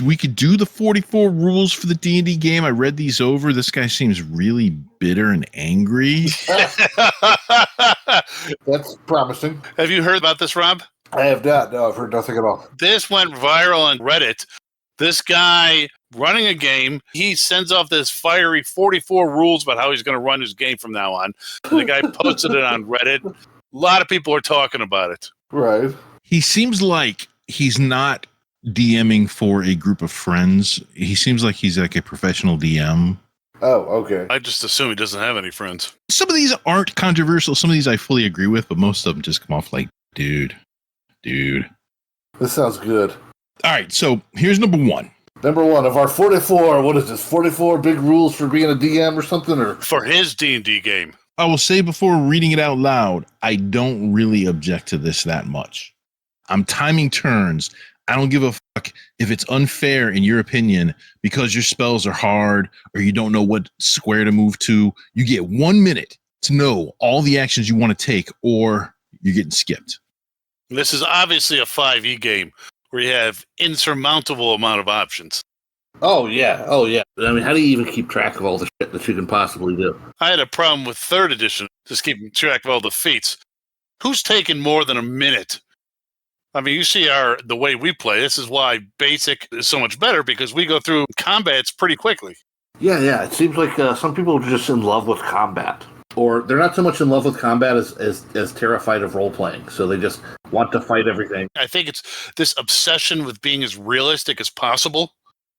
we could do the 44 rules for the D&D game. I read these over. This guy seems really bitter and angry. That's promising. Have you heard about this, Rob? I have not. No, I've heard nothing at all. This went viral on Reddit. This guy running a game, he sends off this fiery 44 rules about how he's going to run his game from now on. And the guy posted it on Reddit. A lot of people are talking about it. Right. He seems like he's not DMing for a group of friends. He seems like he's like a professional DM. Oh, okay. I just assume he doesn't have any friends. Some of these aren't controversial. Some of these I fully agree with, but most of them just come off like, dude. This sounds good. All right, so here's number one. Number one of our 44, what is this, 44 big rules for being a DM or something? Or for his D&D game. I will say before reading it out loud, I don't really object to this that much. I'm timing turns. I don't give a fuck if it's unfair in your opinion because your spells are hard or you don't know what square to move to. You get 1 minute to know all the actions you want to take or you're getting skipped. This is obviously a 5e game where you have insurmountable amount of options. Oh, yeah. I mean, how do you even keep track of all the shit that you can possibly do? I had a problem with 3rd edition, just keeping track of all the feats. Who's taking more than a minute? I mean, you see the way we play. This is why Basic is so much better, because we go through combats pretty quickly. Yeah. It seems like some people are just in love with combat. Or they're not so much in love with combat as terrified of role-playing. So they just want to fight everything. I think it's this obsession with being as realistic as possible.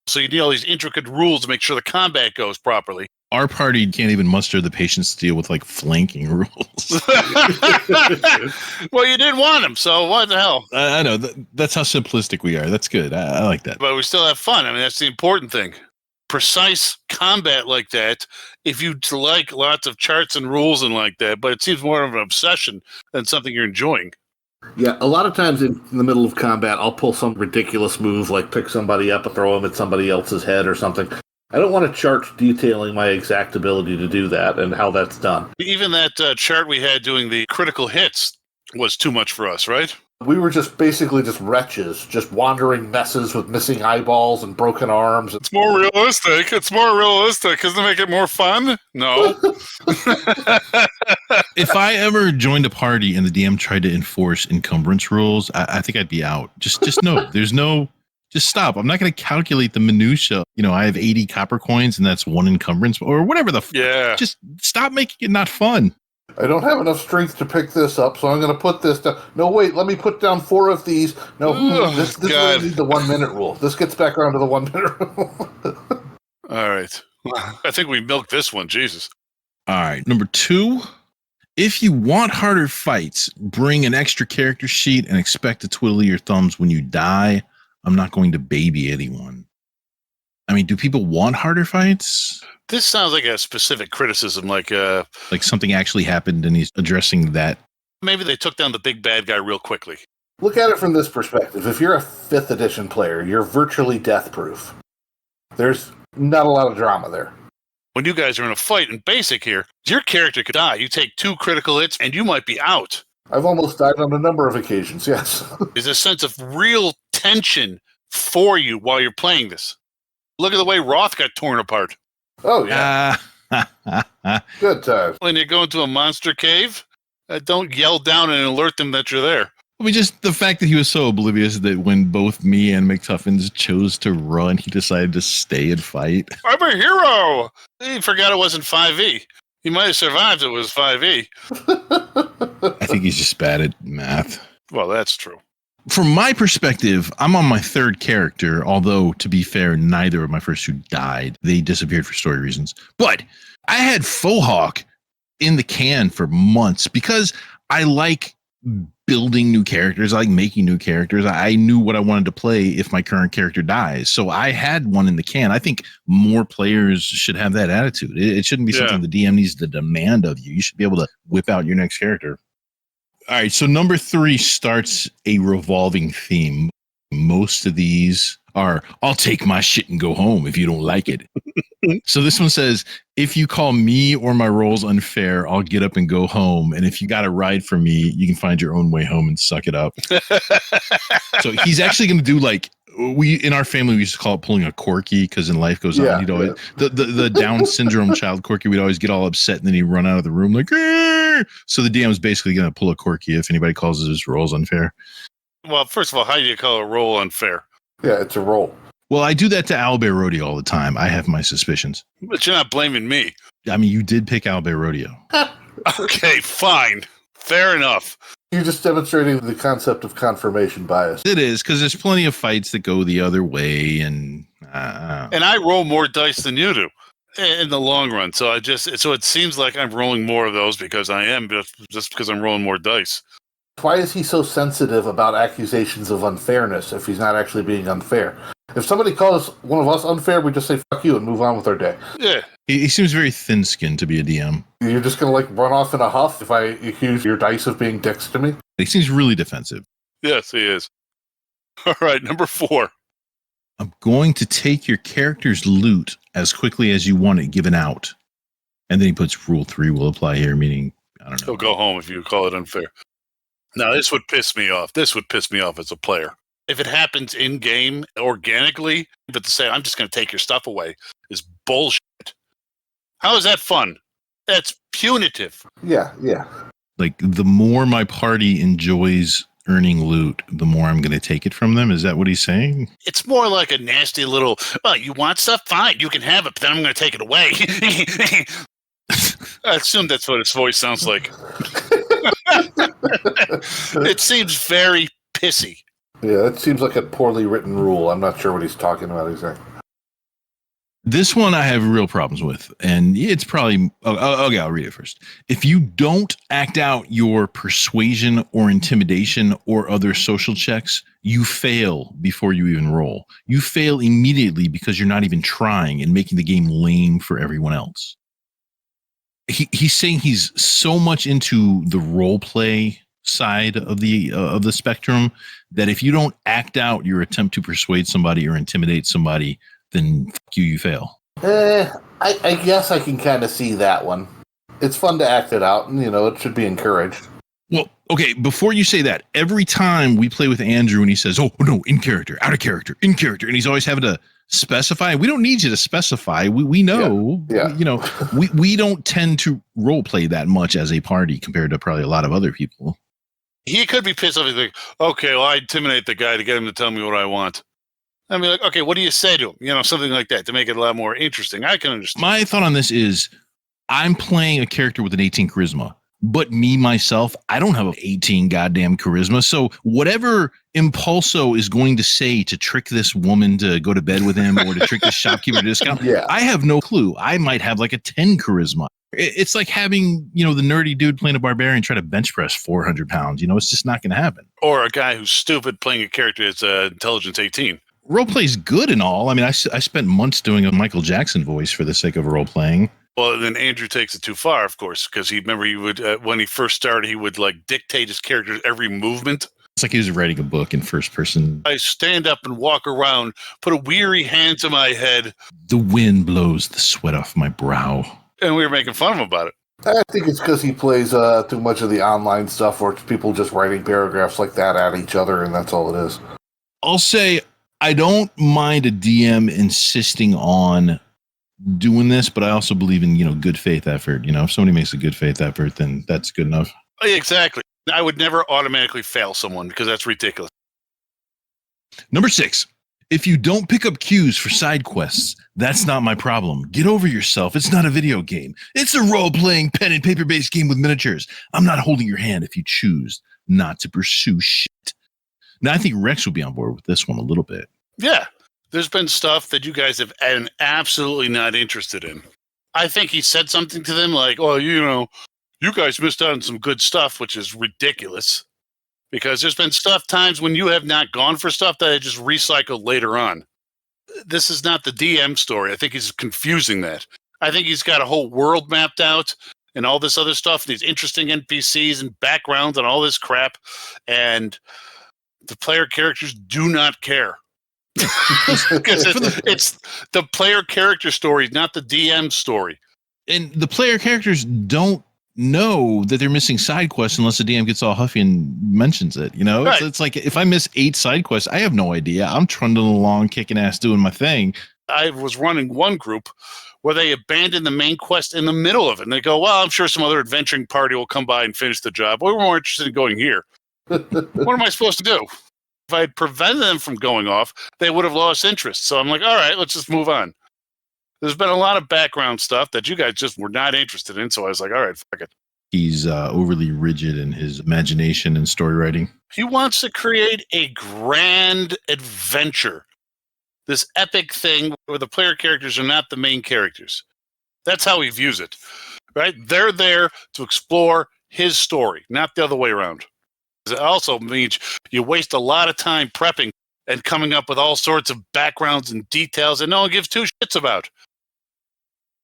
So you need all these intricate rules to make sure the combat goes properly. Our party can't even muster the patience to deal with like flanking rules. Well, you didn't want them, so what the hell? I know. That's how simplistic we are. That's good. I like that. But we still have fun. I mean, that's the important thing. Precise combat like that, if you like lots of charts and rules and like that, but it seems more of an obsession than something you're enjoying. Yeah, a lot of times in the middle of combat, I'll pull some ridiculous move, like pick somebody up and throw them at somebody else's head or something. I don't want a chart detailing my exact ability to do that and how that's done. Even that chart we had doing the critical hits was too much for us, right? We were just basically just wretches, just wandering messes with missing eyeballs and broken arms. It's more realistic. Doesn't it make it more fun? No. If I ever joined a party and the DM tried to enforce encumbrance rules, I think I'd be out. Just no, just stop. I'm not going to calculate the minutia. You know, I have 80 copper coins and that's 1 encumbrance or whatever yeah. Just stop making it not fun. I don't have enough strength to pick this up, so I'm going to put this down. No, wait, let me put down 4 of these. No, this really needs the 1 minute rule. This gets back around to the 1 minute rule. All right. I think we milked this one. Jesus. All right. Number 2, if you want harder fights, bring an extra character sheet and expect to twiddle your thumbs when you die. I'm not going to baby anyone. I mean, do people want harder fights? This sounds like a specific criticism, like something actually happened and he's addressing that. Maybe they took down the big bad guy real quickly. Look at it from this perspective. If you're a 5th edition player, you're virtually death-proof. There's not a lot of drama there. When you guys are in a fight in Basic here, your character could die. You take 2 critical hits and you might be out. I've almost died on a number of occasions, yes. There's a sense of real tension for you while you're playing this. Look at the way Roth got torn apart. Oh, yeah. Good time. When you go into a monster cave, don't yell down and alert them that you're there. I mean, just the fact that he was so oblivious that when both me and McTuffins chose to run, he decided to stay and fight. I'm a hero! He forgot it wasn't 5e. He might have survived if it was 5e. I think he's just bad at math. Well, that's true. From my perspective, I'm on my 3rd character, although, to be fair, neither of my first 2 died. They disappeared for story reasons. But I had Fohawk in the can for months because I like building new characters. I like making new characters. I knew what I wanted to play if my current character dies. So I had one in the can. I think more players should have that attitude. It shouldn't be something the DM needs to demand of you. You should be able to whip out your next character. All right, so number 3 starts a revolving theme. Most of these are, I'll take my shit and go home if you don't like it. So this one says, if you call me or my roles unfair, I'll get up and go home. And if you got a ride for me, you can find your own way home and suck it up. So he's actually going to do like we in our family we used to call it pulling a corky because in life goes on. He'd always the Down syndrome child corky. We'd always get all upset and then he'd run out of the room like. Arr! So the DM is basically going to pull a corky if anybody calls his rolls unfair. Well, first of all, how do you call a roll unfair? Yeah, it's a roll. Well, I do that to Owlbear Rodeo all the time. I have my suspicions. But you're not blaming me. I mean, you did pick Owlbear Rodeo. Okay, fine. Fair enough. You're just demonstrating the concept of confirmation bias. It is, because there's plenty of fights that go the other way, and I roll more dice than you do in the long run. So it seems like I'm rolling more of those because I am just because I'm rolling more dice. Why is he so sensitive about accusations of unfairness if he's not actually being unfair? If somebody calls one of us unfair, we just say, fuck you, and move on with our day. Yeah. He seems very thin-skinned to be a DM. You're just going to, like, run off in a huff if I accuse your dice of being dicks to me? He seems really defensive. Yes, he is. All right, number 4. I'm going to take your character's loot as quickly as you want it given out. And then he puts rule 3 will apply here, meaning, I don't know. He'll go home if you call it unfair. Now, this would piss me off. This would piss me off as a player. If it happens in-game organically, but to say, I'm just going to take your stuff away is bullshit. How is that fun? That's punitive. Yeah. Like, the more my party enjoys earning loot, the more I'm going to take it from them. Is that what he's saying? It's more like a nasty little, well, you want stuff? Fine, you can have it, but then I'm going to take it away. I assume that's what his voice sounds like. It seems very pissy. Yeah, that seems like a poorly written rule. I'm not sure what he's talking about exactly. This one I have real problems with, and it's probably... Okay, I'll read it first. If you don't act out your persuasion or intimidation or other social checks, you fail before you even roll. You fail immediately because you're not even trying and making the game lame for everyone else. He's saying he's so much into the role play side of the spectrum that if you don't act out your attempt to persuade somebody or intimidate somebody, then fuck you fail. I guess I can kind of see that one. It's fun to act it out, and it should be encouraged. Well, okay, before you say that, every time we play with Andrew and he says, oh, no, in character, out of character, in character, and he's always having to specify. We don't need you to specify. We know. Yeah. We don't tend to role play that much as a party compared to probably a lot of other people. He could be pissed off. He's like, okay, well, I intimidate the guy to get him to tell me what I want. I mean, like, okay, what do you say to him? Something like that to make it a lot more interesting. I can understand. My thought on this is I'm playing a character with an 18 charisma, but me, myself, I don't have an 18 goddamn charisma. So whatever Impulso is going to say to trick this woman to go to bed with him or to trick the shopkeeper to discount, I have no clue. I might have like a 10 charisma. It's like having, the nerdy dude playing a barbarian try to bench press 400 pounds. It's just not going to happen. Or a guy who's stupid playing a character that's intelligence 18. Roleplay's good and all. I mean, I spent months doing a Michael Jackson voice for the sake of role-playing. Well, then Andrew takes it too far, of course, because he would, when he first started, he would like dictate his character's every movement. It's like he was writing a book in first person. I stand up and walk around, put a weary hand to my head. The wind blows the sweat off my brow. And we were making fun of him about it. I think it's because he plays too much of the online stuff where it's people just writing paragraphs like that at each other, and that's all it is. I'll say I don't mind a DM insisting on doing this, but I also believe in, good faith effort. If somebody makes a good faith effort, then that's good enough. Exactly. I would never automatically fail someone because that's ridiculous. Number 6. If you don't pick up cues for side quests, that's not my problem. Get over yourself. It's not a video game. It's a role-playing pen and paper-based game with miniatures. I'm not holding your hand if you choose not to pursue shit. Now, I think Rex will be on board with this one a little bit. Yeah. There's been stuff that you guys have been absolutely not interested in. I think he said something to them like, oh, you guys missed out on some good stuff, which is ridiculous. Because there's been times when you have not gone for stuff that I just recycled later on. This is not the DM story. I think he's confusing that. I think he's got a whole world mapped out and all this other stuff, these interesting NPCs and backgrounds and all this crap. And the player characters do not care. Because it's the player character story, not the DM story. And the player characters don't know that they're missing side quests unless the DM gets all huffy and mentions it. You know, Right. it's like if I miss 8 side quests, I have no idea. I'm trundling along, kicking ass, doing my thing. I was running one group where they abandoned the main quest in the middle of it. And they go, well, I'm sure some other adventuring party will come by and finish the job. We were more interested in going here. What am I supposed to do? If I had prevented them from going off, they would have lost interest. So I'm like, all right, let's just move on. There's been a lot of background stuff that you guys just were not interested in. So I was like, all right, fuck it. He's overly rigid in his imagination and story writing. He wants to create a grand adventure. This epic thing where the player characters are not the main characters. That's how he views it, right? They're there to explore his story, not the other way around. It also means you waste a lot of time prepping and coming up with all sorts of backgrounds and details that no one gives two shits about.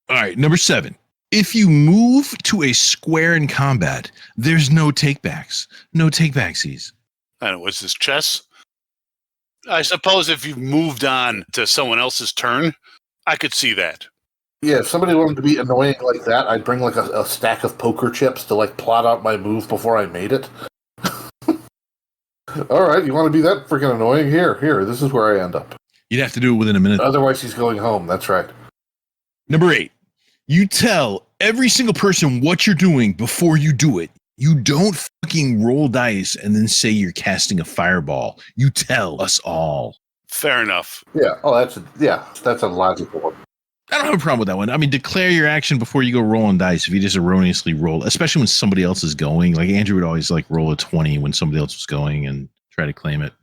All right, number 7. If you move to a square in combat, there's no takebacks. No takebacksies. I don't know, was this chess? I suppose if you've moved on to someone else's turn, I could see that. Yeah, if somebody wanted to be annoying like that, I'd bring like a stack of poker chips to like plot out my move before I made it. All right, you want to be that freaking annoying? Here, this is where I end up. You'd have to do it within a minute. Otherwise, he's going home. That's right. Number 8. You tell every single person what you're doing before you do it. You don't fucking roll dice and then say you're casting a fireball. You tell us all. Fair enough. Yeah. Oh, that's a logical one. I don't have a problem with that one. I mean, declare your action before you go rolling dice. If you just erroneously roll, especially when somebody else is going, like Andrew would always like roll a 20 when somebody else was going and try to claim it.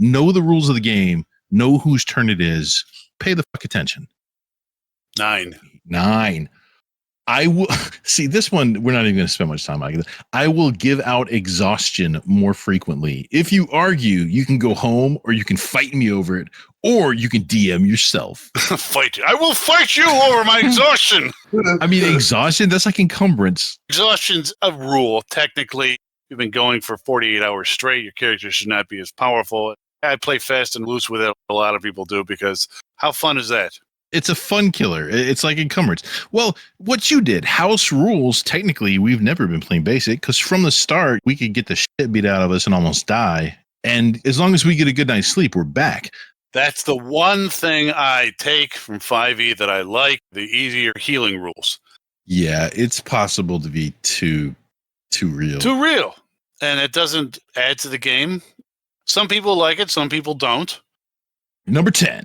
Know the rules of the game. Know whose turn it is. Pay the fuck attention. 9. I will see this one. We're not even going to spend much time on it. I will give out exhaustion more frequently. If you argue, you can go home or you can fight me over it, or you can DM yourself. Fight you. I will fight you over my exhaustion. I mean, exhaustion, that's like encumbrance. Exhaustion's a rule. Technically, you've been going for 48 hours straight. Your character should not be as powerful. I play fast and loose with it. A lot of people do because how fun is that? It's a fun killer. It's like encumbrance. Well, what you did, house rules, technically, we've never been playing basic because from the start, we could get the shit beat out of us and almost die. And as long as we get a good night's sleep, we're back. That's the one thing I take from 5e that I like, the easier healing rules. Yeah, it's possible to be too real. Too real. And it doesn't add to the game. Some people like it, some people don't. Number 10.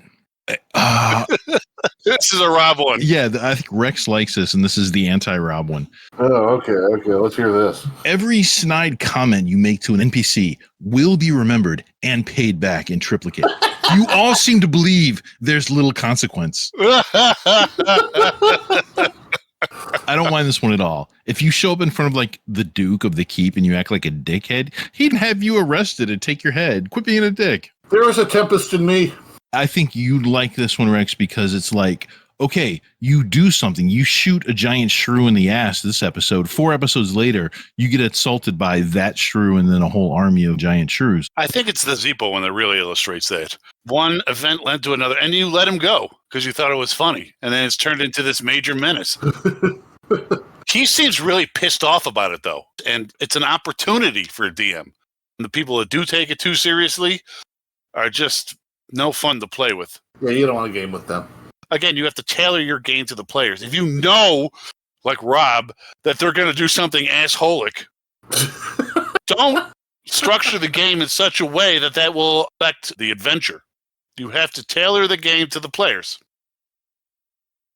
This is a Rob one. Yeah, I think Rex likes this, and this is the anti-Rob one. Oh, okay. Let's hear this. Every snide comment you make to an NPC will be remembered and paid back in triplicate. You all seem to believe there's little consequence. I don't mind this one at all. If you show up in front of like the Duke of the Keep and you act like a dickhead, he'd have you arrested and take your head. Quit being a dick. There is a tempest in me. I think you'd like this one, Rex, because it's like, okay, you do something. You shoot a giant shrew in the ass this episode. 4 episodes later, you get assaulted by that shrew and then a whole army of giant shrews. I think it's the Zippo one that really illustrates that. One event led to another, and you let him go because you thought it was funny. And then it's turned into this major menace. He seems really pissed off about it, though. And it's an opportunity for a DM. And the people that do take it too seriously are just no fun to play with. Yeah, you don't want to game with them. Again, you have to tailor your game to the players. If you know, like Rob, that they're going to do something assholic, don't structure the game in such a way that will affect the adventure. You have to tailor the game to the players.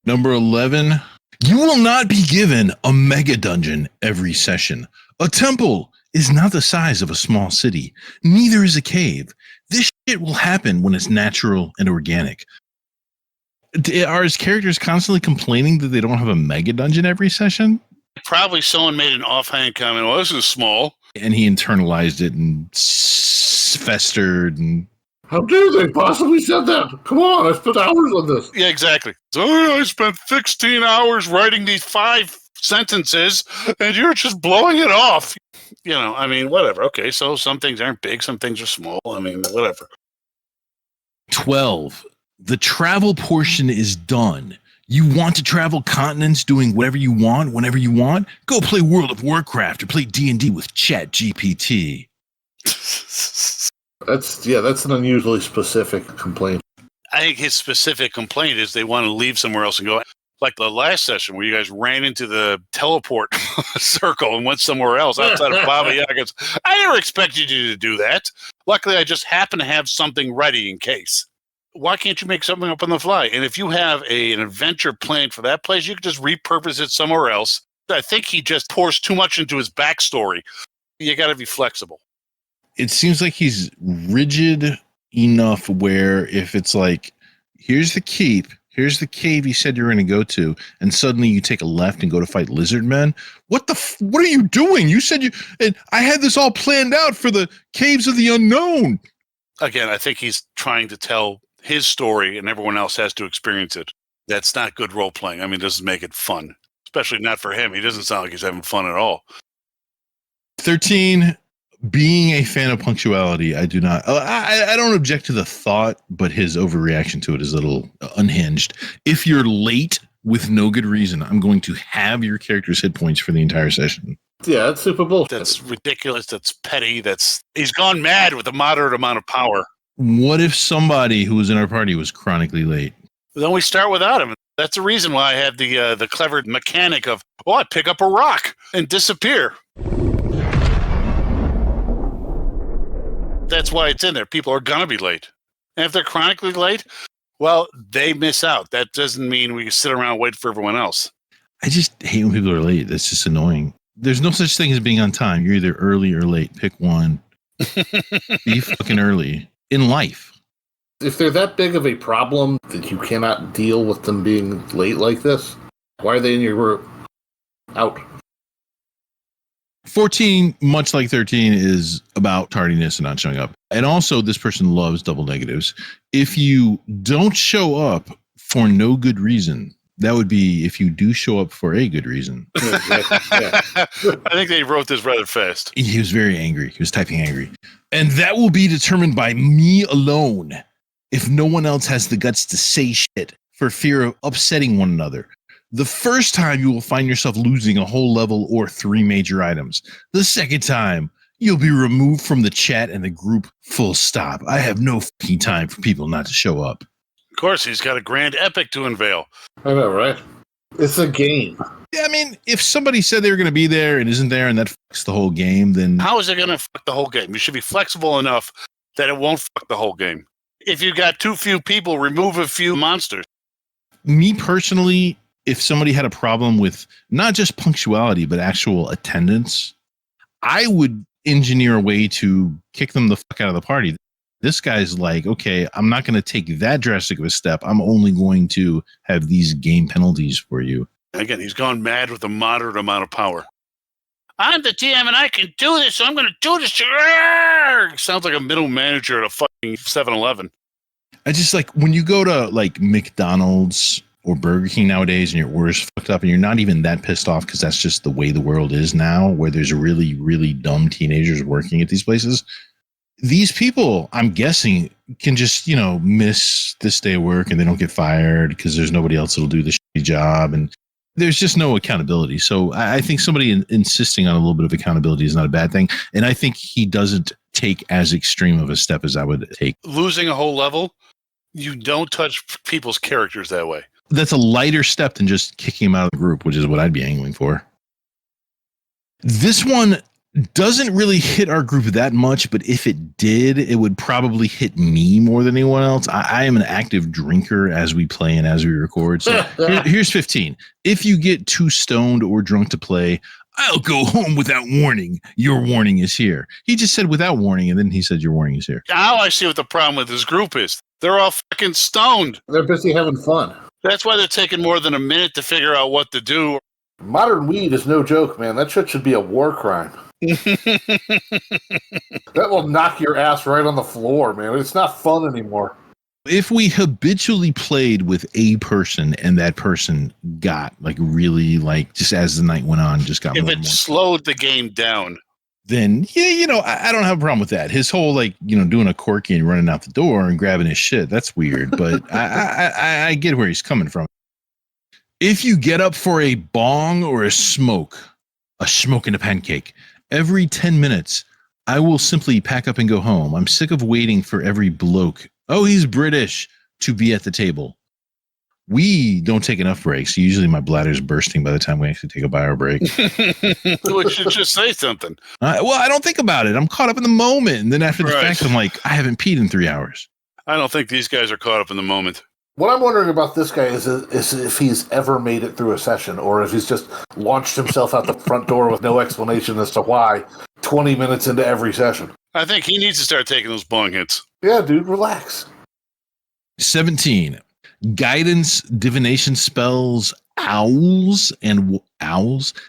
Number 11, you will not be given a mega dungeon every session. A temple is not the size of a small city. Neither is a cave. This shit will happen when it's natural and organic. Are his characters constantly complaining that they don't have a mega dungeon every session? Probably someone made an offhand comment, well, this is small. And he internalized it and festered. And how dare they possibly said that? Come on, I spent hours on this. Yeah, exactly. So I spent 16 hours writing these 5 sentences, and you're just blowing it off. You know, I mean, whatever. Okay, so some things aren't big, some things are small. I mean, whatever. 12. The travel portion is done. You want to travel continents doing whatever you want, whenever you want? Go play World of Warcraft or play D&D with ChatGPT. That's an unusually specific complaint. I think his specific complaint is they want to leave somewhere else and go. Like the last session where you guys ran into the teleport circle and went somewhere else outside of Baba Yaga's. I never expected you to do that. Luckily, I just happen to have something ready in case. Why can't you make something up on the fly? And if you have an adventure planned for that place, you can just repurpose it somewhere else. I think he just pours too much into his backstory. You got to be flexible. It seems like he's rigid enough where if it's like, here's the keep, here's the cave you said you were going to go to, and suddenly you take a left and go to fight lizard men. What are you doing? You said and I had this all planned out for the caves of the unknown. Again, I think he's trying to tell his story and everyone else has to experience it. That's not good role playing. I mean, it doesn't make it fun, especially not for him. He doesn't sound like he's having fun at all. 13, being a fan of punctuality, I do not. I don't object to the thought, but his overreaction to it is a little unhinged. If you're late with no good reason, I'm going to have your character's hit points for the entire session. Yeah, that's super bullshit. That's ridiculous. That's petty. He's gone mad with a moderate amount of power. What if somebody who was in our party was chronically late? Then we start without him. That's the reason why I have the clever mechanic of, I pick up a rock and disappear. That's why it's in there. People are going to be late. And if they're chronically late, well, they miss out. That doesn't mean we sit around and wait for everyone else. I just hate when people are late. That's just annoying. There's no such thing as being on time. You're either early or late. Pick one. Be fucking early in life. If they're that big of a problem that you cannot deal with them being late like this, why are they in your group? Out. 14, much like 13, is about tardiness and not showing up. And also, this person loves double negatives. If you don't show up for no good reason, that would be if you do show up for a good reason. Yeah. I think they wrote this rather fast. He was very angry. He was typing angry. And that will be determined by me alone if no one else has the guts to say shit for fear of upsetting one another. The first time you will find yourself losing a whole level or 3 major items. The second time, you'll be removed from the chat and the group, full stop. I have no fucking time for people not to show up. Of course, he's got a grand epic to unveil. I know, right? It's a game. Yeah, I mean, if somebody said they were going to be there and isn't there and that fucks the whole game, then... How is it going to fuck the whole game? You should be flexible enough that it won't fuck the whole game. If you got too few people, remove a few monsters. Me personally, if somebody had a problem with not just punctuality, but actual attendance, I would engineer a way to kick them the fuck out of the party. This guy's like, okay, I'm not going to take that drastic of a step. I'm only going to have these game penalties for you. Again, he's gone mad with a moderate amount of power. I'm the DM and I can do this, so I'm going to do this. Sounds like a middle manager at a fucking 7-Eleven. I just like when you go to like McDonald's or Burger King nowadays and your order's fucked up and you're not even that pissed off because that's just the way the world is now, where there's really, really dumb teenagers working at these places. These people, I'm guessing, can just, miss this day of work and they don't get fired because there's nobody else that'll do the shitty job. And there's just no accountability. So I think somebody insisting on a little bit of accountability is not a bad thing. And I think he doesn't take as extreme of a step as I would take. Losing a whole level, you don't touch people's characters that way. That's a lighter step than just kicking him out of the group, which is what I'd be angling for. This one doesn't really hit our group that much, but if it did, it would probably hit me more than anyone else. I am an active drinker as we play and as we record. So here's 15. If you get too stoned or drunk to play, I'll go home without warning. Your warning is here. He just said without warning, and then he said your warning is here. Now I see what the problem with his group is. They're all fucking stoned. They're busy having fun. That's why they're taking more than a minute to figure out what to do. Modern weed is no joke, man. That shit should be a war crime. That will knock your ass right on the floor, man. It's not fun anymore. If we habitually played with a person and that person got really just as the night went on, just got if more it and more, slowed the game down, then I don't have a problem with that. His whole doing a corky and running out the door and grabbing his shit, that's weird. But I get where he's coming from. If you get up for a bong or a smoke and a pancake, every 10 minutes, I will simply pack up and go home. I'm sick of waiting for every bloke. Oh, he's British to be at the table. We don't take enough breaks. Usually my bladder's bursting by the time we actually take a bio break. We should just say something. Well, I don't think about it. I'm caught up in the moment. And then after the fact, I'm like, I haven't peed in 3 hours. I don't think these guys are caught up in the moment. What I'm wondering about this guy is if he's ever made it through a session or if he's just launched himself out the front door with no explanation as to why 20 minutes into every session. I think he needs to start taking those bong hits. Yeah, dude, relax. 17. Guidance, divination spells, owls,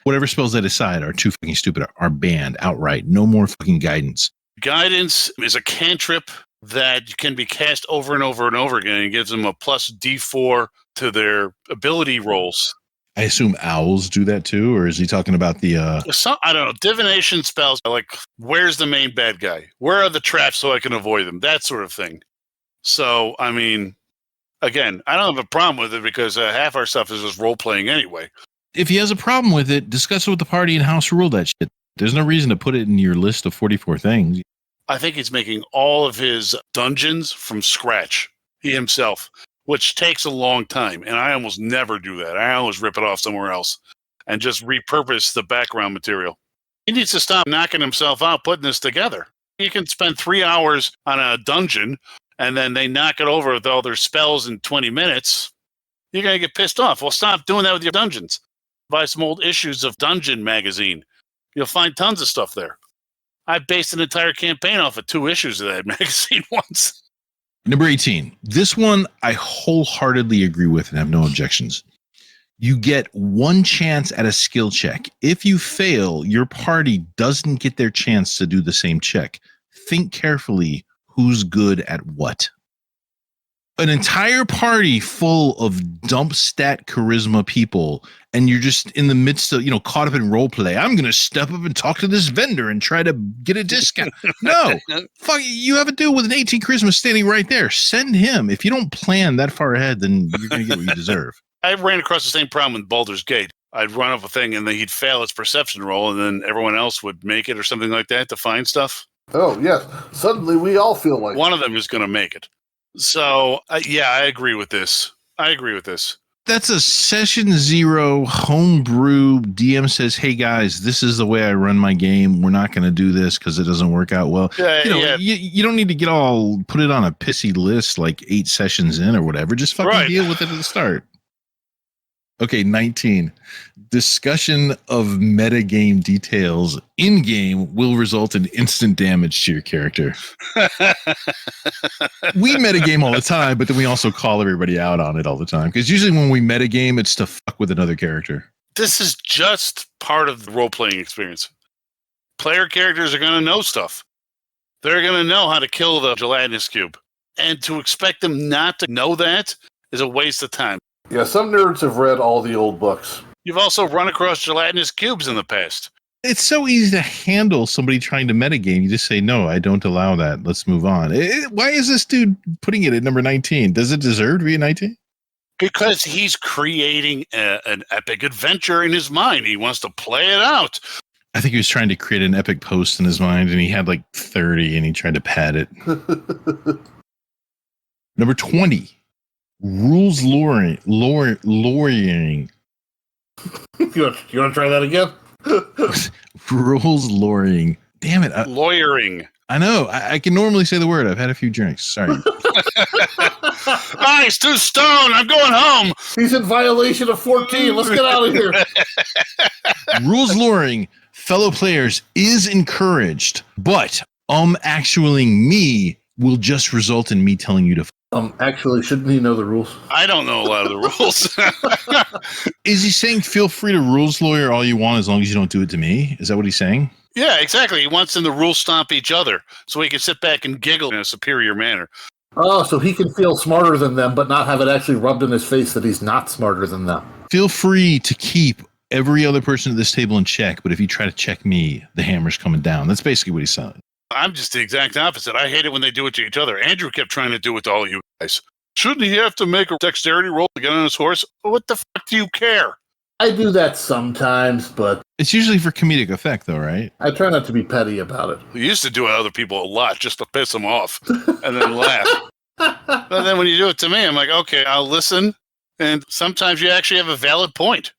whatever spells they decide are too fucking stupid are banned outright. No more fucking guidance. Guidance is a cantrip that can be cast over and over and over again and gives them a plus D4 to their ability rolls. I assume owls do that too, or is he talking about the... I don't know. Divination spells are like, where's the main bad guy? Where are the traps so I can avoid them? That sort of thing. So, I mean, again, I don't have a problem with it because half our stuff is just role-playing anyway. If he has a problem with it, discuss it with the party and house rule that shit. There's no reason to put it in your list of 44 things. I think he's making all of his dungeons from scratch, he himself, which takes a long time. And I almost never do that. I always rip it off somewhere else and just repurpose the background material. He needs to stop knocking himself out putting this together. You can spend 3 hours on a dungeon and then they knock it over with all their spells in 20 minutes. You're going to get pissed off. Well, stop doing that with your dungeons. Buy some old issues of Dungeon magazine. You'll find tons of stuff there. I based an entire campaign off of 2 issues of that magazine once. Number 18. This one I wholeheartedly agree with and have no objections. You get 1 chance at a skill check. If you fail, your party doesn't get their chance to do the same check. Think carefully who's good at what. An entire party full of dump stat charisma people, and you're just in the midst of, caught up in role play. I'm going to step up and talk to this vendor and try to get a discount. No, fuck, you have a dude with an 18 charisma standing right there. Send him. If you don't plan that far ahead, then you're going to get what you deserve. I ran across the same problem with Baldur's Gate. I'd run up a thing and then he'd fail its perception roll and then everyone else would make it or something like that to find stuff. Oh, yes. Suddenly we all feel like one of them is going to make it. So, yeah, I agree with this. That's a session 0 homebrew. DM says, hey, guys, this is the way I run my game. We're not going to do this because it doesn't work out well. You don't need to put it on a pissy list like 8 sessions in or whatever. Just fucking deal with it at the start. Okay, 19. Discussion of metagame details in-game will result in instant damage to your character. We metagame all the time, but then we also call everybody out on it all the time. Because usually when we metagame, it's to fuck with another character. This is just part of the role-playing experience. Player characters are going to know stuff. They're going to know how to kill the gelatinous cube. And to expect them not to know that is a waste of time. Yeah, some nerds have read all the old books. You've also run across gelatinous cubes in the past. It's so easy to handle somebody trying to metagame. You just say, no, I don't allow that. Let's move on. Why is this dude putting it at number 19? Does it deserve to be a 19? Because he's creating an epic adventure in his mind. He wants to play it out. I think he was trying to create an epic post in his mind, and he had like 30, and he tried to pad it. Number 20. Rules lawyering. You want to try that again? Rules lawyering. Damn it. Lawyering. I know. I can normally say the word. I've had a few drinks. Sorry. He's too stoned. I'm going home. He's in violation of 14. Let's get out of here. Rules lawyering, fellow players, is encouraged, but actualing me will just result in me telling you to actually, shouldn't he know the rules? I don't know a lot of the rules. Is he saying feel free to rules lawyer all you want as long as you don't do it to me? Is that what he's saying? Yeah, exactly. He wants them to rule stomp each other so he can sit back and giggle in a superior manner. Oh, so he can feel smarter than them, but not have it actually rubbed in his face that he's not smarter than them. Feel free to keep every other person at this table in check, but if you try to check me, the hammer's coming down. That's basically what he's saying. I'm just the exact opposite. I hate it when they do it to each other. Andrew kept trying to do it to all you guys. Shouldn't he have to make a dexterity roll to get on his horse? What the fuck do you care? I do that sometimes, but It's usually for comedic effect, though, right? I try not to be petty about it. We used to do it to other people a lot just to piss them off and then laugh. But then when you do it to me, I'm like, okay, I'll listen. And sometimes you actually have a valid point.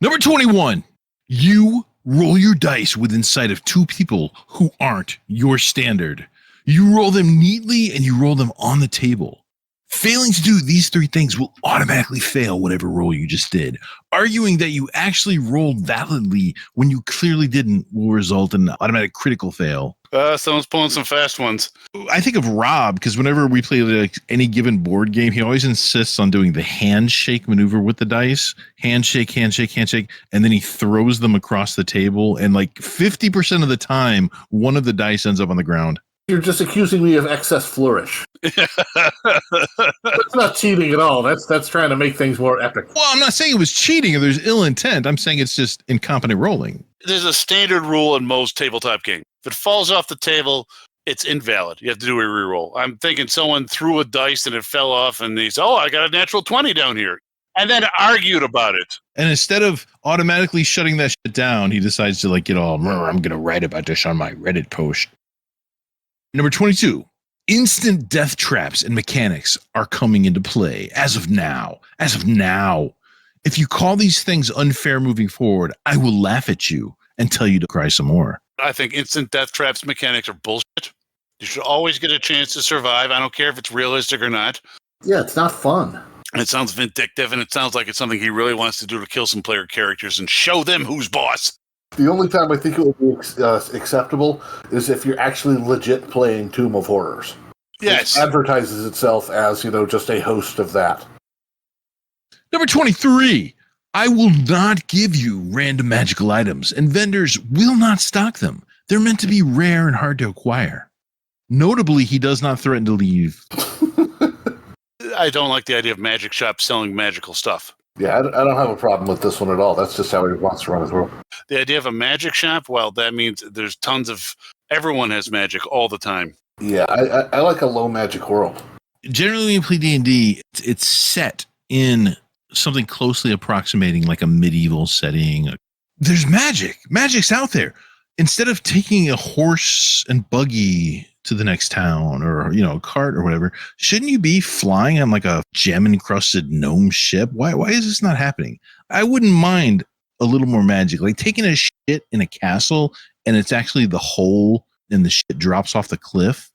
Number 21. You roll your dice within sight of two people who aren't your standard. You roll them neatly and you roll them on the table. Failing to do these three things will automatically fail whatever roll you just did. Arguing that you actually rolled validly when you clearly didn't will result in an automatic critical fail. Someone's pulling some fast ones. I think of Rob because whenever we play like any given board game, he always insists on doing the handshake maneuver with the dice. Handshake, handshake, handshake. And then he throws them across the table. And like 50% of the time, one of the dice ends up on the ground. You're just accusing me of excess flourish. That's not cheating at all. That's trying to make things more epic. Well, I'm not saying it was cheating or there's ill intent. I'm saying it's just incompetent rolling. There's a standard rule in most tabletop games. If it falls off the table, it's invalid. You have to do a reroll. I'm thinking someone threw a dice and it fell off and they said, oh, I got a natural 20 down here. And then argued about it. And instead of automatically shutting that shit down, he decides to like get all, I'm going to write about this on my Reddit post. Number 22, instant death traps and mechanics are coming into play as of now. As of now. If you call these things unfair moving forward, I will laugh at you and tell you to cry some more. I think instant death traps mechanics are bullshit. You should always get a chance to survive. I don't care if it's realistic or not. Yeah, it's not fun. It sounds vindictive, and it sounds like it's something he really wants to do to kill some player characters and show them who's boss. The only time I think it would be acceptable is if you're actually legit playing Tomb of Horrors. Yes. It advertises itself as, just a host of that. Number 23, I will not give you random magical items, and vendors will not stock them. They're meant to be rare and hard to acquire. Notably, he does not threaten to leave. I don't like the idea of magic shops selling magical stuff. Yeah, I don't have a problem with this one at all. That's just how he wants to run his world. The idea of a magic shop, well, that means there's tons of... Everyone has magic all the time. Yeah, I like a low magic world. Generally, when you play D&D, it's set in something closely approximating like a medieval setting. There's magic. Magic's out there. Instead of taking a horse and buggy to the next town or, a cart or whatever, shouldn't you be flying on like a gem-encrusted gnome ship? Why is this not happening? I wouldn't mind a little more magic, like taking a shit in a castle and it's actually the hole and the shit drops off the cliff,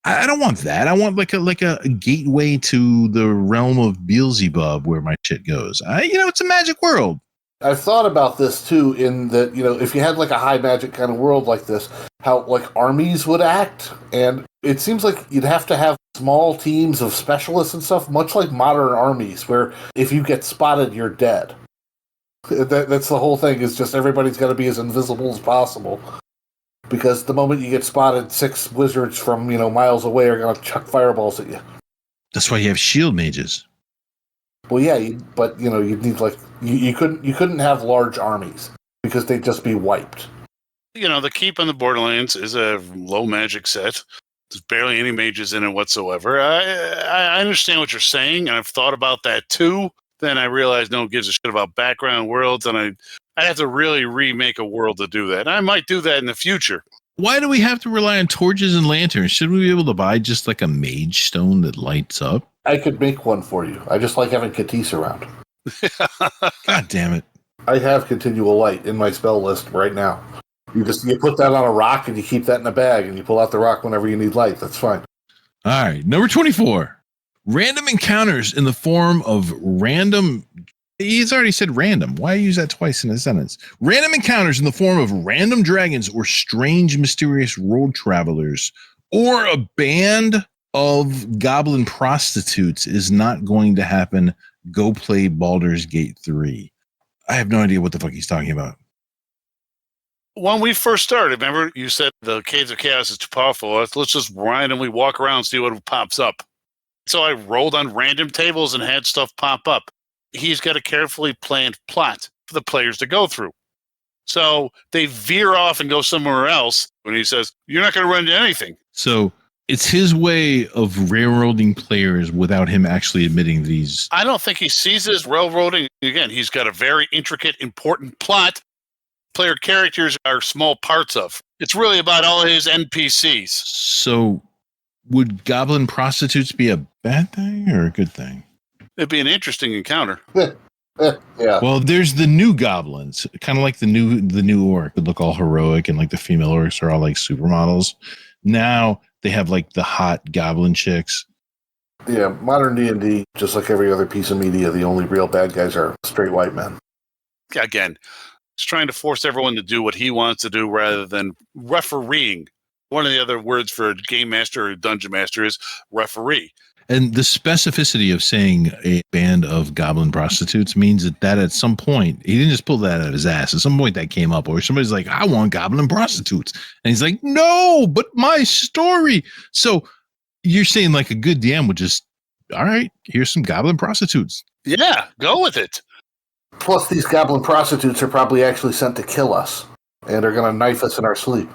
I don't want that. I want like a gateway to the realm of Beelzebub where my shit goes. It's a magic world. I've thought about this too, in that, if you had like a high magic kind of world like this, how like armies would act. And it seems like you'd have to have small teams of specialists and stuff, much like modern armies, where if you get spotted, you're dead. That's the whole thing, is just everybody's got to be as invisible as possible. Because the moment you get spotted, 6 wizards from, miles away are going to chuck fireballs at you. That's why you have shield mages. Well, yeah, but you'd need like you couldn't have large armies because they'd just be wiped. The Keep on the Borderlands is a low magic set. There's barely any mages in it whatsoever. I understand what you're saying, and I've thought about that too. Then I realized no one gives a shit about background worlds, and I'd have to really remake a world to do that. I might do that in the future. Why do we have to rely on torches and lanterns? Shouldn't we be able to buy just like a mage stone that lights up? I could make one for you. I just like having Katis around. God damn it. I have continual light in my spell list right now. You put that on a rock and you keep that in a bag and you pull out the rock whenever you need light. That's fine. All right. Number 24. Random encounters in the form of random... He's already said random. Why use that twice in a sentence? Random encounters in the form of random dragons or strange, mysterious road travelers or a band of goblin prostitutes is not going to happen. Go play Baldur's Gate 3. I have no idea what the fuck he's talking about. When we first started, remember you said the Caves of Chaos is too powerful. Let's just randomly walk around and see what pops up. So I rolled on random tables and had stuff pop up. He's got a carefully planned plot for the players to go through. So they veer off and go somewhere else when he says, you're not going to run into anything. So It's his way of railroading players without him actually admitting these. I don't think he sees it as railroading. Again, he's got a very intricate, important plot. Player characters are small parts of. It's really about all his NPCs. So would goblin prostitutes be a bad thing or a good thing? It'd be an interesting encounter. Yeah. Well, there's the new goblins, kind of like the new orc that look all heroic, and like the female orcs are all like supermodels. Now they have like the hot goblin chicks. Yeah, modern D&D, just like every other piece of media, the only real bad guys are straight white men. Again, he's trying to force everyone to do what he wants to do rather than refereeing. One of the other words for a game master or dungeon master is referee. And the specificity of saying a band of goblin prostitutes means that at some point, he didn't just pull that out of his ass. At some point that came up, or somebody's like, I want goblin prostitutes. And he's like, no, but my story. So you're saying like a good DM would just, all right, here's some goblin prostitutes. Yeah, go with it. Plus, these goblin prostitutes are probably actually sent to kill us, and are going to knife us in our sleep.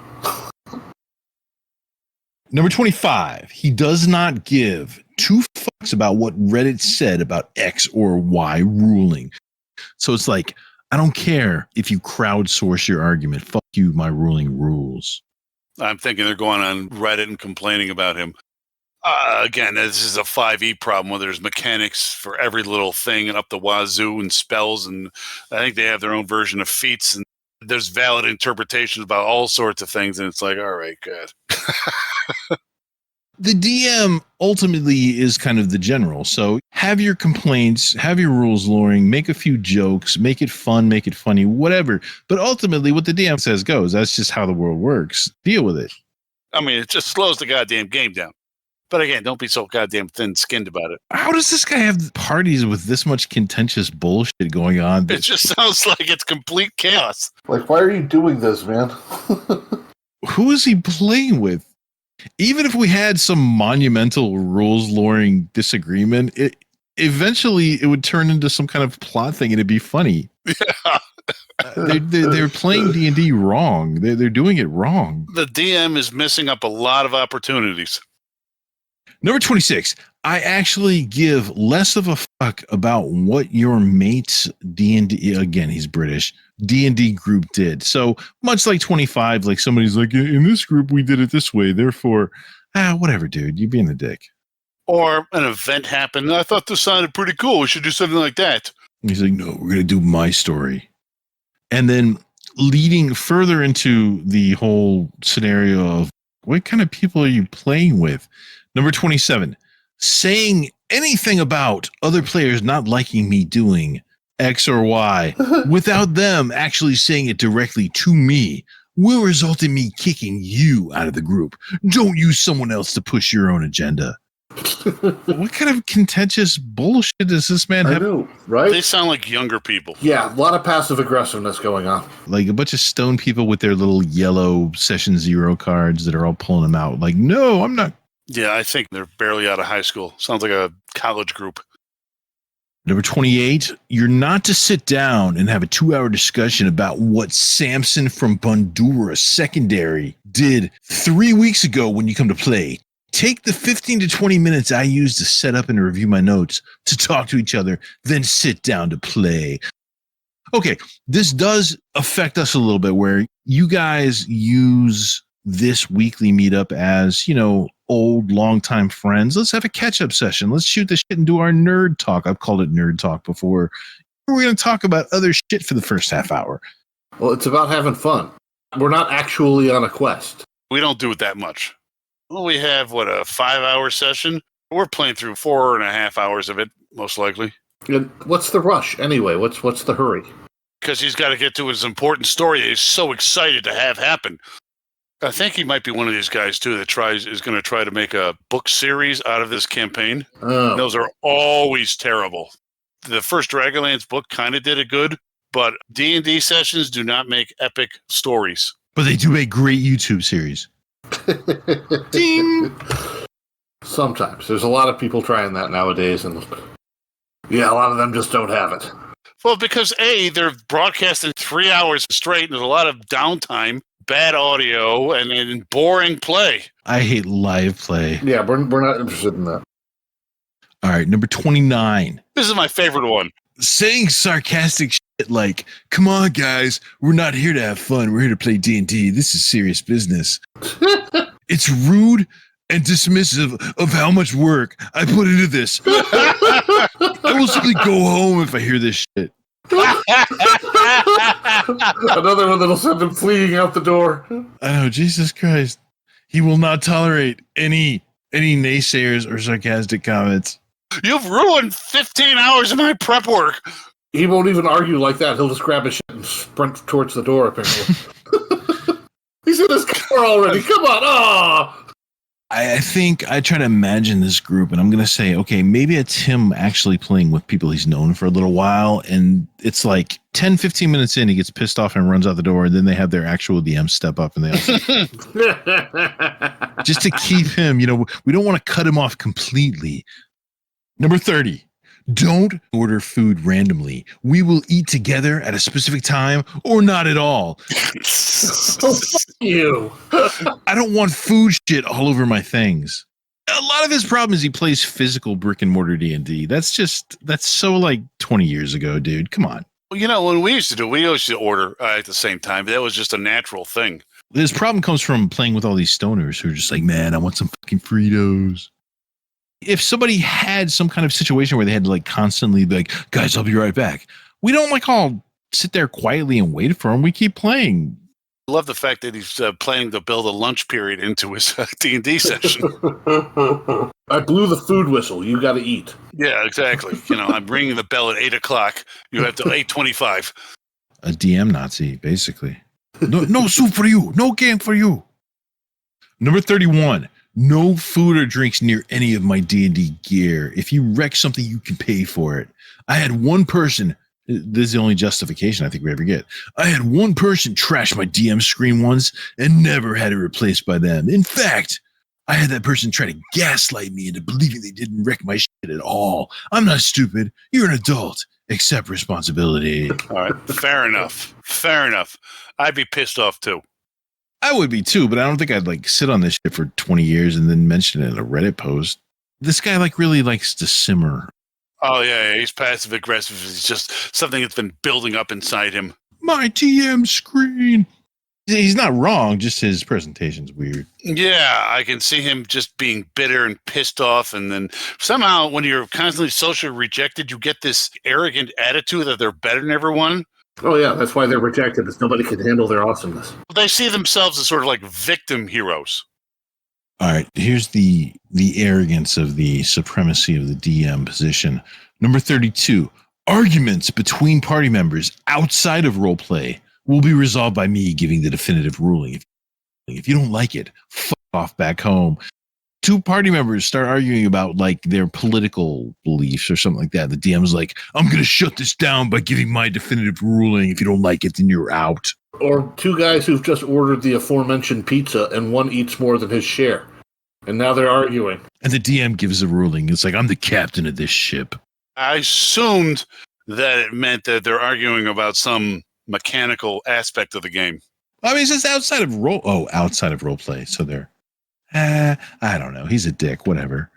Number 25, he does not give two fucks about what Reddit said about X or Y ruling. So it's like, I don't care if you crowdsource your argument. Fuck you, my ruling rules. I'm thinking they're going on Reddit and complaining about him. Again, this is a 5e problem where there's mechanics for every little thing and up the wazoo and spells. And I think they have their own version of feats. And there's valid interpretations about all sorts of things. And it's like, all right, good. The DM ultimately is kind of the general. So have your complaints, have your rules lawyering, make a few jokes, make it fun, make it funny, whatever. But ultimately what the DM says goes. That's just how the world works. Deal with it. I mean, it just slows the goddamn game down. But again, don't be so goddamn thin-skinned about it. How does this guy have parties with this much contentious bullshit going on? It just sounds like it's complete chaos. Like, why are you doing this, man? Who is he playing with? Even if we had some monumental rules lawyering disagreement, eventually it would turn into some kind of plot thing and it'd be funny. Yeah. They're playing D&D wrong. They're doing it wrong. The DM is missing up a lot of opportunities. Number 26, I actually give less of a fuck about what your mate's D&D, again, he's British, D&D group did. So much like 25, like somebody's like, in this group, we did it this way. Therefore, whatever, dude, you being a dick. Or an event happened. I thought this sounded pretty cool. We should do something like that. And he's like, no, we're going to do my story. And then leading further into the whole scenario of what kind of people are you playing with? Number 27, saying anything about other players not liking me doing X or Y without them actually saying it directly to me will result in me kicking you out of the group. Don't use someone else to push your own agenda. What kind of contentious bullshit does this man have? I know, right? They sound like younger people. Yeah, a lot of passive aggressiveness going on. Like a bunch of stone people with their little yellow session 0 cards that are all pulling them out. Like, no, I'm not. Yeah, I think they're barely out of high school. Sounds like a college group. Number 28, you're not to sit down and have a 2-hour discussion about what Samson from Bundura Secondary did 3 weeks ago when you come to play. Take the 15 to 20 minutes I use to set up and review my notes, to talk to each other, then sit down to play. Okay, this does affect us a little bit where you guys use this weekly meetup as, old longtime friends. Let's have a catch-up session. Let's shoot the shit and do our nerd talk. I've called it nerd talk before. We're going to talk about other shit for the first half hour. Well, it's about having fun. We're not actually on a quest. We don't do it that much. Well, we have, a 5-hour session? We're playing through 4.5 hours of it, most likely. And what's the rush, anyway? What's the hurry? Because he's got to get to his important story that he's so excited to have happen. I think he might be one of these guys, too, that is going to try to make a book series out of this campaign. Oh. Those are always terrible. The first Dragonlance book kind of did it good, but D&D sessions do not make epic stories. But they do make great YouTube series. Ding! Sometimes. There's a lot of people trying that nowadays, and yeah, a lot of them just don't have it. Well, because A, they're broadcasting 3 hours straight, and there's a lot of downtime. bad audio, and then boring play. I hate live play. Yeah, we're not interested in that. All right, number 29. This is my favorite one. Saying sarcastic shit like, come on, guys, we're not here to have fun. We're here to play D&D. This is serious business. It's rude and dismissive of how much work I put into this. I will simply go home if I hear this shit. Another one that'll send him fleeing out the door. Oh, Jesus Christ. He will not tolerate any naysayers or sarcastic comments. You've ruined 15 hours of my prep work. He won't even argue like that. He'll just grab his shit and sprint towards the door, apparently. He's in his car already. Come on. Oh! I think I try to imagine this group, and I'm going to say, okay, maybe it's him actually playing with people he's known for a little while, and it's like 10, 15 minutes in, he gets pissed off and runs out the door, and then they have their actual DM step up, and they also just to keep him, we don't want to cut him off completely. Number 30. Don't order food randomly. We will eat together at a specific time or not at all. Oh, fuck you. I don't want food shit all over my things. A lot of his problem is he plays physical brick and mortar D&D. That's so like 20 years ago, dude. Come on. Well, when we used to order at the same time. That was just a natural thing. This problem comes from playing with all these stoners who are just like, man, I want some fucking Fritos. If somebody had some kind of situation where they had to like constantly be like, guys, I'll be right back. We don't like all sit there quietly and wait for him. We keep playing. I love the fact that he's planning to build a lunch period into his D&D session. I blew the food whistle. You got to eat. Yeah, exactly. I'm ringing the bell at 8 o'clock. You have to 8:25. A DM Nazi, basically. No soup for you. No game for you. Number 31. No food or drinks near any of my D&D gear. If you wreck something, you can pay for it. I had one person, this is the only justification I think we ever get. I had one person trash my DM screen once and never had it replaced by them. In fact, I had that person try to gaslight me into believing they didn't wreck my shit at all. I'm not stupid. You're an adult. Accept responsibility. All right. Fair enough. I'd be pissed off too. I would be too, but I don't think I'd like sit on this shit for 20 years and then mention it in a Reddit post. This guy like really likes to simmer. Oh yeah, he's passive aggressive. It's just something that's been building up inside him. My TM screen. He's not wrong, just his presentation's weird. Yeah, I can see him just being bitter and pissed off, and then somehow when you're constantly socially rejected, you get this arrogant attitude that they're better than everyone. Oh, yeah, that's why they're rejected, because nobody can handle their awesomeness. They see themselves as sort of like victim heroes. All right, here's the arrogance of the supremacy of the DM position. Number 32, arguments between party members outside of roleplay will be resolved by me giving the definitive ruling. If you don't like it, fuck off back home. Two party members start arguing about like their political beliefs or something like that. The DM's like, I'm going to shut this down by giving my definitive ruling. If you don't like it, then you're out. Or two guys who've just ordered the aforementioned pizza and one eats more than his share. And now they're arguing. And the DM gives a ruling. It's like, I'm the captain of this ship. I assumed that it meant that they're arguing about some mechanical aspect of the game. I mean, it's just outside of outside of roleplay. So they're, I don't know. He's a dick, whatever.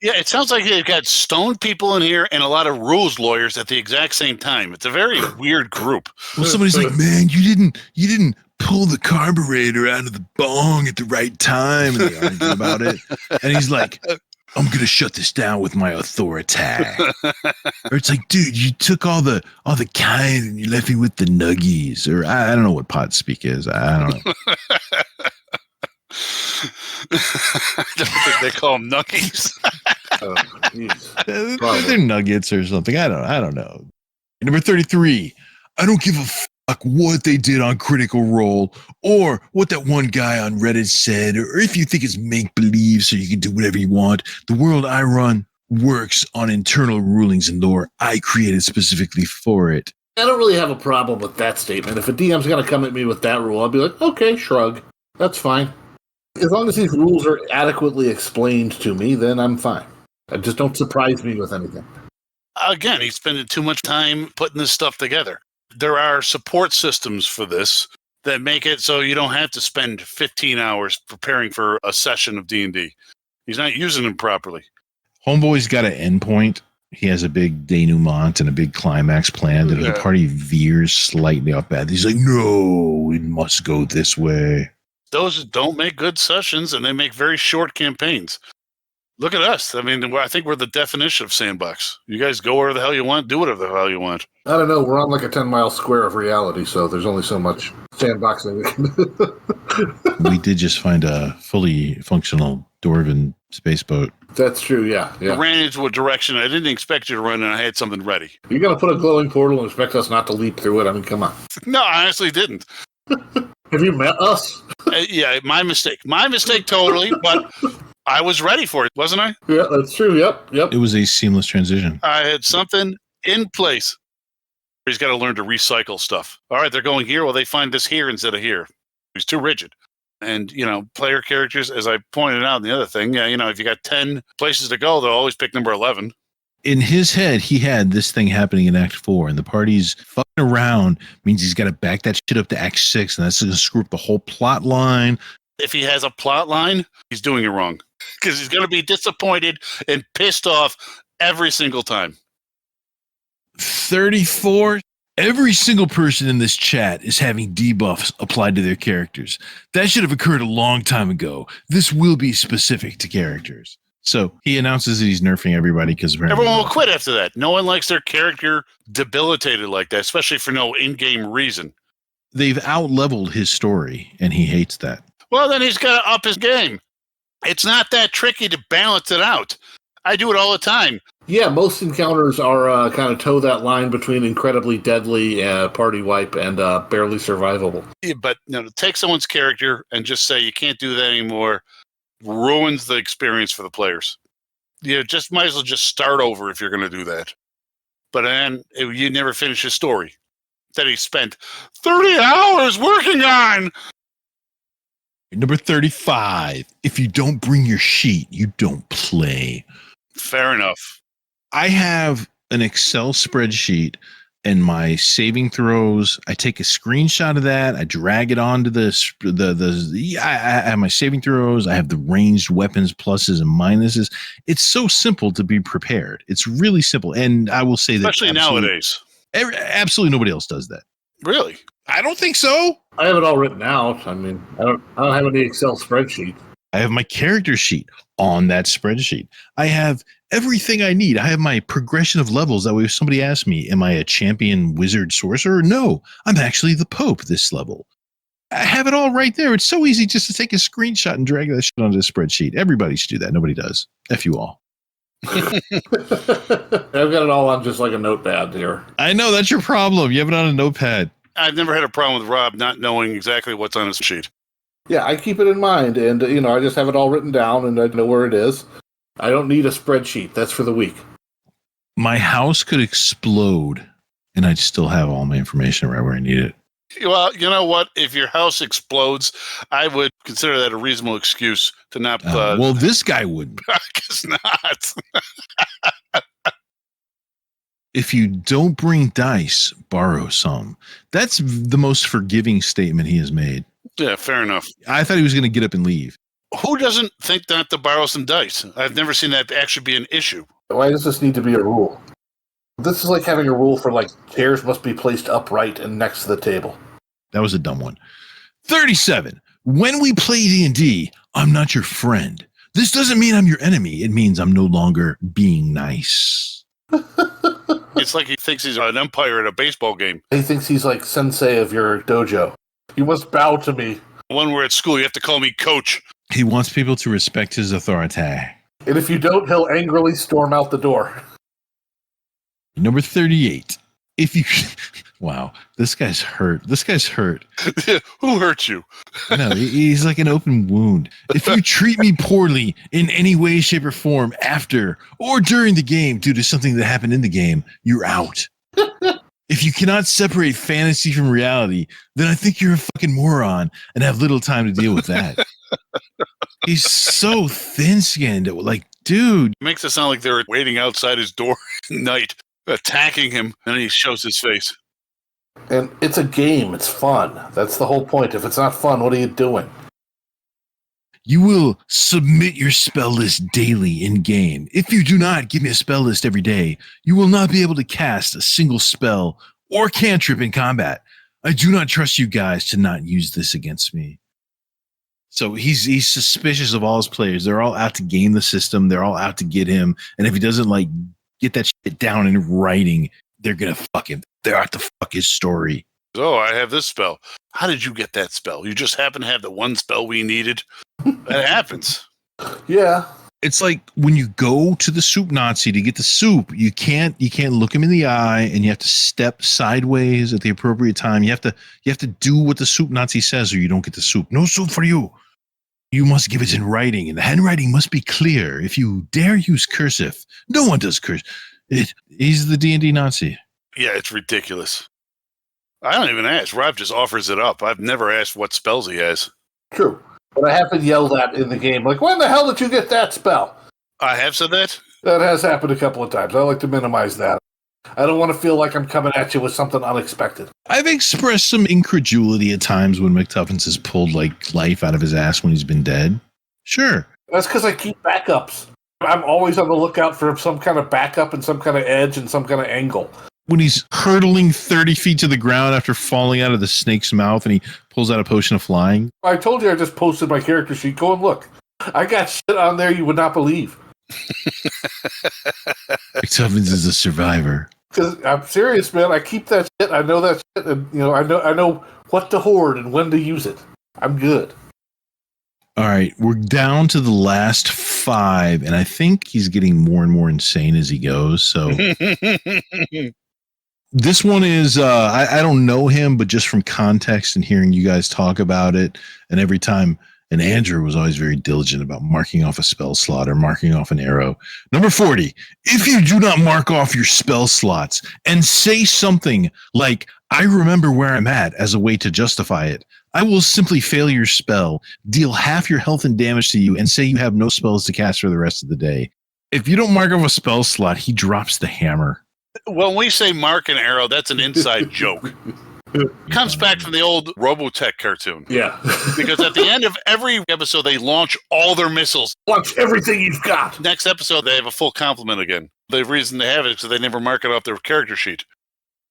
Yeah, it sounds like they've got stoned people in here and a lot of rules lawyers at the exact same time. It's a very weird group. Well, somebody's like, man, you didn't pull the carburetor out of the bong at the right time. And they argue about it. And he's like, I'm going to shut this down with my authority. Or it's like, dude, you took all the kind and you left me with the nuggies. Or I don't know what pot speak is. I don't know. I don't think they call them nuggies. They're nuggets or something. I don't know. Number 33. I don't give a fuck what they did on Critical Role or what that one guy on Reddit said, or if you think it's make-believe so you can do whatever you want. The world I run works on internal rulings and lore I created specifically for it. I don't really have a problem with that statement. If a DM's going to come at me with that rule, I'll be like, okay, shrug. That's fine. As long as these rules are adequately explained to me, then I'm fine. Just don't surprise me with anything. Again, he's spending too much time putting this stuff together. There are support systems for this that make it so you don't have to spend 15 hours preparing for a session of D&D. He's not using them properly. Homeboy's got an endpoint. He has a big denouement and a big climax planned, and the party veers slightly off path. He's like, no, it must go this way. Those don't make good sessions, and they make very short campaigns. Look at us. I mean, I think we're the definition of sandbox. You guys go wherever the hell you want, do whatever the hell you want. I don't know. We're on like a 10-mile square of reality, so there's only so much sandboxing we can do. We did just find a fully functional Dwarven space boat. That's true, yeah. I ran into a direction I didn't expect you to run, and I had something ready. You're going to put a glowing portal and expect us not to leap through it? I mean, come on. No, I honestly didn't. Have you met us? Yeah, my mistake. My mistake totally, but I was ready for it, wasn't I? Yeah, that's true. Yep. It was a seamless transition. I had something in place. He's got to learn to recycle stuff. All right, they're going here. Well, they find this here instead of here. He's too rigid. And, player characters, as I pointed out, the other thing, if you got 10 places to go, they'll always pick number 11. In his head, he had this thing happening in Act 4, and the party's fucking around means he's got to back that shit up to Act 6, and that's going to screw up the whole plot line. If he has a plot line, he's doing it wrong. Because he's going to be disappointed and pissed off every single time. 34. Every single person in this chat is having debuffs applied to their characters. That should have occurred a long time ago. This will be specific to characters. So he announces that he's nerfing everybody because everyone will quit after that. No one likes their character debilitated like that, especially for no in-game reason. They've out-leveled his story, and he hates that. Well, then he's got to up his game. It's not that tricky to balance it out. I do it all the time. Yeah, most encounters are kind of toe that line between incredibly deadly party wipe and barely survivable. Yeah, but to take someone's character and just say you can't do that anymore ruins the experience for the players. You just might as well just start over if you're going to do that. But then you never finish his story that he spent 30 hours working on. Number 35. If you don't bring your sheet, you don't play. Fair enough. I have an Excel spreadsheet and my saving throws. I take a screenshot of that. I drag it onto I have my saving throws. I have the ranged weapons pluses and minuses. It's so simple to be prepared. It's really simple. And I will say that especially nowadays. Absolutely nobody else does that. Really? I don't think so. I have it all written out. I mean, I don't have any Excel spreadsheet. I have my character sheet on that spreadsheet. I have everything I need. I have my progression of levels. That way, if somebody asks me, am I a champion wizard sorcerer? No, I'm actually the Pope this level. I have it all right there. It's so easy just to take a screenshot and drag that shit onto the spreadsheet. Everybody should do that. Nobody does. F you all. I've got it all on just like a notepad here. I know, that's your problem. You have it on a notepad. I've never had a problem with Rob not knowing exactly what's on his sheet. Yeah, I keep it in mind, and I just have it all written down, and I know where it is. I don't need a spreadsheet. That's for the week. My house could explode, and I'd still have all my information right where I need it. Well, you know what? If your house explodes, I would consider that a reasonable excuse to not... well, this guy wouldn't. I guess not. If you don't bring dice, borrow some. That's the most forgiving statement he has made. Yeah, fair enough. I thought he was going to get up and leave. Who doesn't think not to borrow some dice? I've never seen that actually be an issue. Why does this need to be a rule? This is like having a rule for, chairs must be placed upright and next to the table. That was a dumb one. 37. When we play D&D, I'm not your friend. This doesn't mean I'm your enemy. It means I'm no longer being nice. It's like he thinks he's an umpire at a baseball game. He thinks he's like sensei of your dojo. You must bow to me. When we're at school, you have to call me coach. He wants people to respect his authority. And if you don't, he'll angrily storm out the door. Number 38. If you... Wow, this guy's hurt. This guy's hurt. Who hurt you? No, he's like an open wound. If you treat me poorly in any way, shape, or form after or during the game due to something that happened in the game, you're out. If you cannot separate fantasy from reality, then I think you're a fucking moron and have little time to deal with that. He's so thin-skinned. Like, dude. It makes it sound like they're waiting outside his door at night, attacking him, and he shows his face. And it's a game. It's fun. That's the whole point. If it's not fun, what are you doing? You will submit your spell list daily in-game. If you do not give me a spell list every day, you will not be able to cast a single spell or cantrip in combat. I do not trust you guys to not use this against me. So he's suspicious of all his players. They're all out to game the system. They're all out to get him. And if he doesn't like get that shit down in writing, they're going to fuck him. They're out to fuck his story. Oh, I have this spell. How did you get that spell? You just happen to have the one spell we needed? That happens. Yeah. It's like when you go to the soup Nazi to get the soup, you can't look him in the eye, and you have to step sideways at the appropriate time. You have to do what the soup Nazi says, or you don't get the soup. No soup for you. You must give it in writing, and the handwriting must be clear. If you dare use cursive, no one does cursive. He's the D&D Nazi. Yeah, it's ridiculous. I don't even ask. Rob just offers it up. I've never asked what spells he has. True. But I have been yelled at in the game. Like, when the hell did you get that spell? I have said that? That has happened a couple of times. I like to minimize that. I don't want to feel like I'm coming at you with something unexpected. I've expressed some incredulity at times when McTuffins has pulled like life out of his ass when he's been dead. Sure. That's because I keep backups. I'm always on the lookout for some kind of backup and some kind of edge and some kind of angle. When he's hurtling 30 feet to the ground after falling out of the snake's mouth and he pulls out a potion of flying. I told you I just posted my character sheet. Go and look. I got shit on there you would not believe. McTuffins is a survivor. Because I'm serious, man. I keep that shit. I know that shit, and I know what to hoard and when to use it. I'm good. All right, we're down to the last 5, and I think he's getting more and more insane as he goes. So this one is I don't know him, but just from context and hearing you guys talk about it, and every time. And Andrew was always very diligent about marking off a spell slot or marking off an arrow. Number 40, if you do not mark off your spell slots and say something like, I remember where I'm at as a way to justify it, I will simply fail your spell, deal half your health and damage to you, and say you have no spells to cast for the rest of the day. If you don't mark off a spell slot, he drops the hammer. When we say mark an arrow, that's an inside joke. It comes back from the old Robotech cartoon. Yeah. Because at the end of every episode, they launch all their missiles. Launch everything you've got. Next episode, they have a full complement again. The reason they have it is because they never mark it off their character sheet.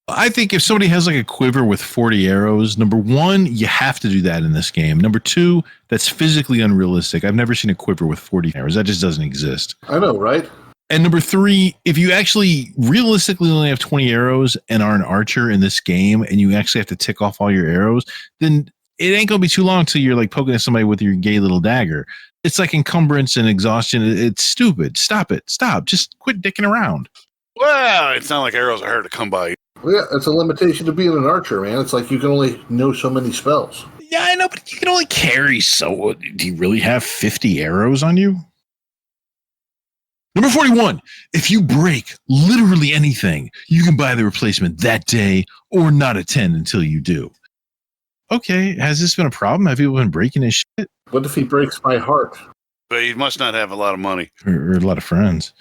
I think if somebody has like a quiver with 40 arrows, number 1, you have to do that in this game. Number 2, that's physically unrealistic. I've never seen a quiver with 40 arrows. That just doesn't exist. I know, right? And number 3, if you actually realistically only have 20 arrows and are an archer in this game and you actually have to tick off all your arrows, then it ain't going to be too long till you're like poking at somebody with your gay little dagger. It's like encumbrance and exhaustion. It's stupid. Stop it. Stop. Just quit dicking around. Well, it's not like arrows are hard to come by. Well, yeah, it's a limitation to being an archer, man. It's like you can only know so many spells. Yeah, I know, but you can only carry so. Do you really have 50 arrows on you? Number 41, if you break literally anything, you can buy the replacement that day or not attend until you do. Okay, has this been a problem? Have people been breaking his shit? What if he breaks my heart? But he must not have a lot of money. Or a lot of friends.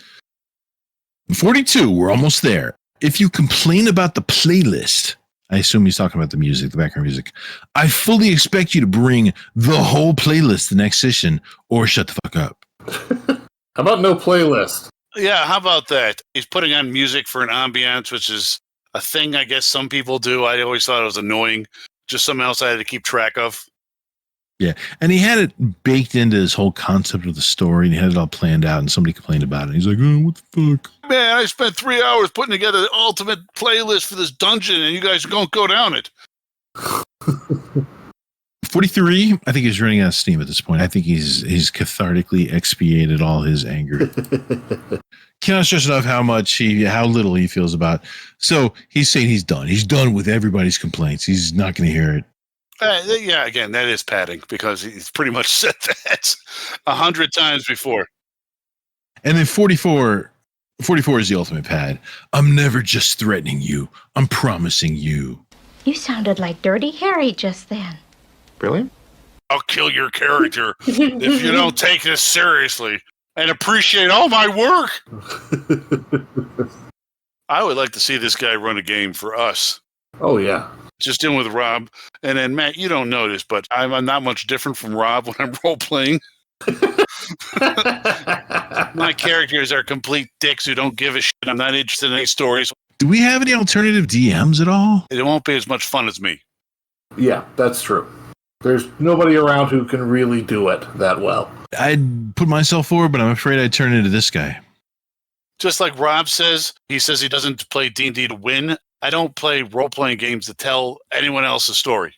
42, we're almost there. If you complain about the playlist, I assume he's talking about the music, the background music, I fully expect you to bring the whole playlist the next session or shut the fuck up. How about no playlist? Yeah, how about that? He's putting on music for an ambiance, which is a thing I guess some people do. I always thought it was annoying. Just something else I had to keep track of. Yeah, and he had it baked into his whole concept of the story, and he had it all planned out, and somebody complained about it. He's like, oh, what the fuck? Man, I spent 3 hours putting together the ultimate playlist for this dungeon, and you guys don't go down it. 43, I think he's running out of steam at this point. I think he's cathartically expiated all his anger. Cannot stress enough how little he feels about. So he's saying he's done. He's done with everybody's complaints. He's not going to hear it. Yeah, again, that is padding because he's pretty much said that 100 times before. And then 44 is the ultimate pad. I'm never just threatening you. I'm promising you. You sounded like Dirty Harry just then. Really? I'll kill your character if you don't take this seriously and appreciate all my work. I would like to see this guy run a game for us. Oh, yeah. Just in with Rob. And then, Matt, you don't know this, but I'm not much different from Rob when I'm role-playing. My characters are complete dicks who don't give a shit. I'm not interested in any stories. Do we have any alternative DMs at all? It won't be as much fun as me. Yeah, that's true. There's nobody around who can really do it that well. I'd put myself forward, but I'm afraid I'd turn into this guy. Just like Rob says he doesn't play D&D to win. I don't play role-playing games to tell anyone else a story.